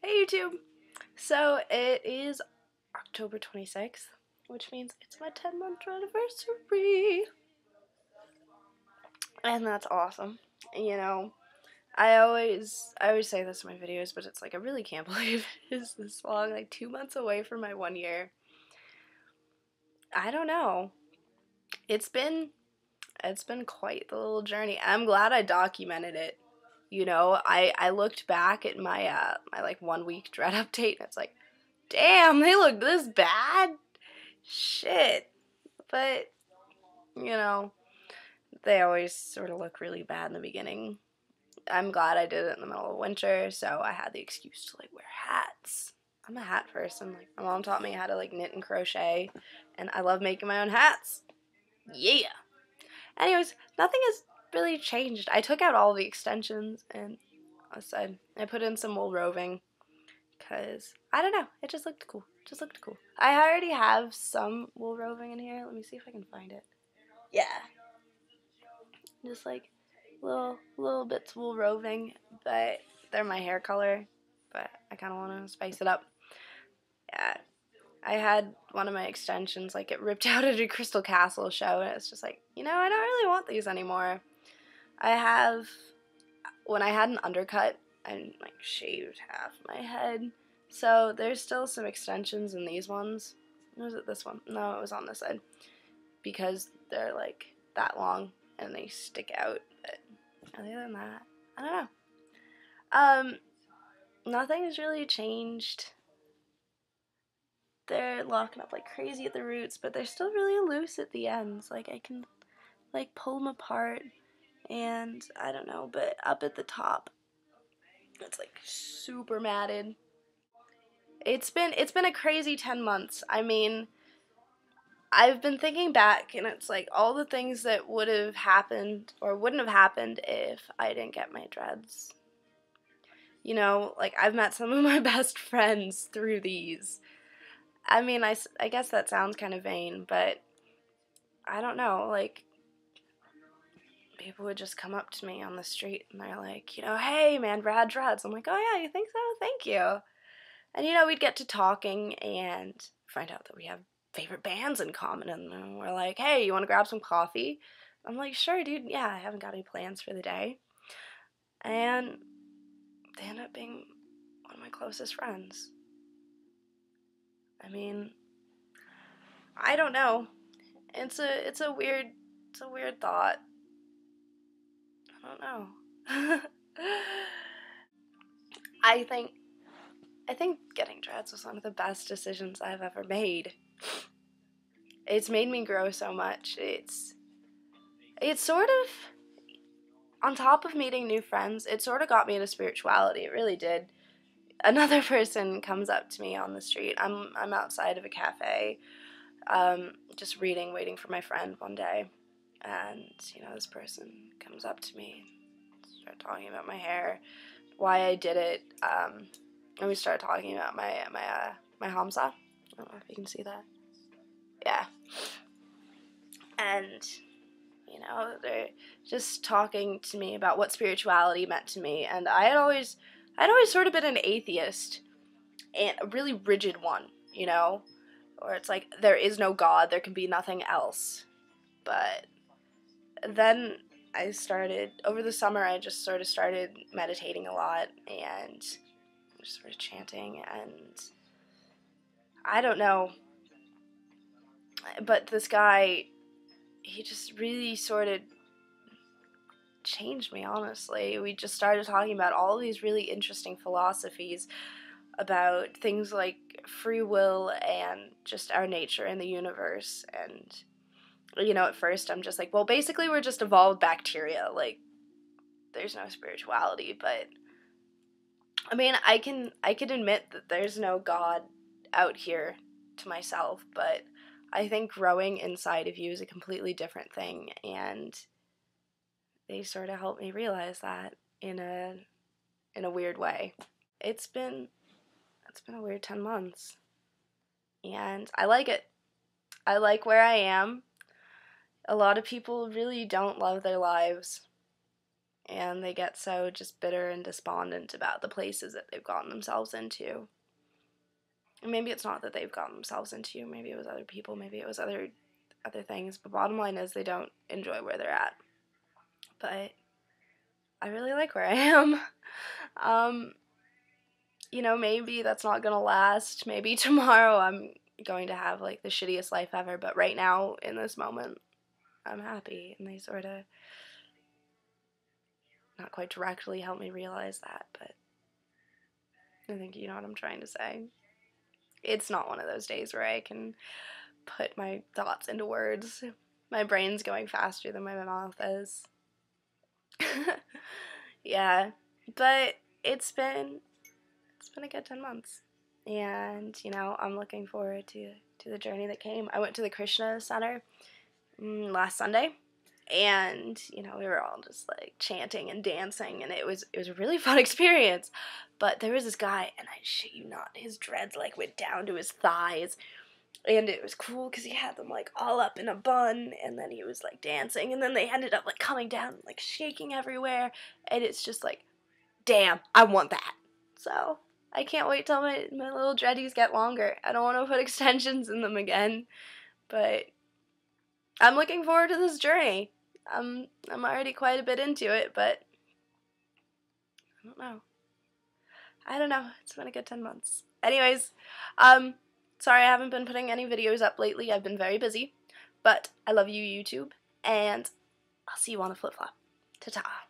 Hey YouTube! So it is October 26th, which means it's my 10-month anniversary. And that's awesome. You know, I always say this in my videos, but it's like I really can't believe it is this long, like 2 months away from my 1 year. I don't know. It's been it's been quite the little journey. I'm glad I documented it. I looked back at my like 1 week dread update and it's like, damn, they look this bad? Shit. But, you know, they always sort of look really bad in the beginning. I'm glad I did it in the middle of winter, so I had the excuse to like wear hats. I'm a hat person. Like my mom taught me how to like knit and crochet, and I love making my own hats. Yeah. Anyways, nothing has really changed. I took out all the extensions and I put in some wool roving because I don't know, it just looked cool. I already have some wool roving in here. Let me see if I can find it. Yeah, just like little bits of wool roving, but they're my hair color. But I kind of want to spice it up. Yeah, I had one of my extensions like get ripped out at a Crystal Castle show, and it's just like, I don't really want these anymore. When I had an undercut, I like shaved half my head. So there's still some extensions in these ones. Was it this one? No, it was on this side. Because they're like that long and they stick out. But other than that, I don't know. Nothing has really changed. They're locking up like crazy at the roots, but they're still really loose at the ends. Like I can like pull them apart and I don't know, but up at the top it's like super matted. It's been a crazy 10 months. I mean, I've been thinking back and it's like all the things that would have happened or wouldn't have happened if I didn't get my dreads. Like I've met some of my best friends through these. I mean, I guess that sounds kind of vain, but I don't know, like people would just come up to me on the street and they're like, hey man, rad dreads. I'm like, oh yeah, you think so? Thank you. And we'd get to talking and find out that we have favorite bands in common, and we're like, hey, you want to grab some coffee? I'm like, sure, dude. Yeah, I haven't got any plans for the day. And they end up being one of my closest friends. I mean, I don't know. It's a weird thought. I don't know. I think getting dreads was one of the best decisions I've ever made. It's made me grow so much. It's sort of, on top of meeting new friends, it sort of got me into spirituality. It really did. Another person comes up to me on the street. I'm outside of a cafe, just reading, waiting for my friend one day, and this person comes up to me, start talking about my hair, why I did it, and we started talking about my Hamza. I don't know if you can see that. Yeah, and they're just talking to me about what spirituality meant to me, and I'd always sort of been an atheist, and a really rigid one, or it's like there is no God, there can be nothing else. But then over the summer, I just sort of started meditating a lot and just sort of chanting, and I don't know, but this guy, he just really sort of changed me, honestly. We just started talking about all these really interesting philosophies about things like free will and just our nature in the universe. And at first I'm just like, well, basically we're just evolved bacteria, like there's no spirituality. But I mean, I can admit that there's no God out here to myself, but I think growing inside of you is a completely different thing, and they sort of helped me realize that in a weird way. It's been a weird 10 months, and I like it. I like where I am. A lot of people really don't love their lives, and they get so just bitter and despondent about the places that they've gotten themselves into. And maybe it's not that they've gotten themselves into, maybe it was other people, maybe it was other things, but bottom line is they don't enjoy where they're at. But I really like where I am. You know, maybe that's not gonna last. Maybe tomorrow I'm going to have like the shittiest life ever, but right now, in this moment, I'm happy, and they sort of not quite directly help me realize that, but I think you know what I'm trying to say. It's not one of those days where I can put my thoughts into words. My brain's going faster than my mouth is. Yeah, but it's been a good 10 months. And, you know, I'm looking forward to the journey that came. I went to the Krishna Center last Sunday, and, you know, we were all just like chanting and dancing, and it was a really fun experience. But there was this guy, and I shit you not, his dreads like went down to his thighs, and it was cool because he had them like all up in a bun, and then he was like dancing, and then they ended up like coming down and like shaking everywhere, and it's just like, damn, I want that. So I can't wait till my little dreadies get longer. I don't want to put extensions in them again, but I'm looking forward to this journey. I'm already quite a bit into it, but I don't know. It's been a good 10 months. Anyways, sorry I haven't been putting any videos up lately. I've been very busy, but I love you, YouTube, and I'll see you on the flip-flop. Ta-ta.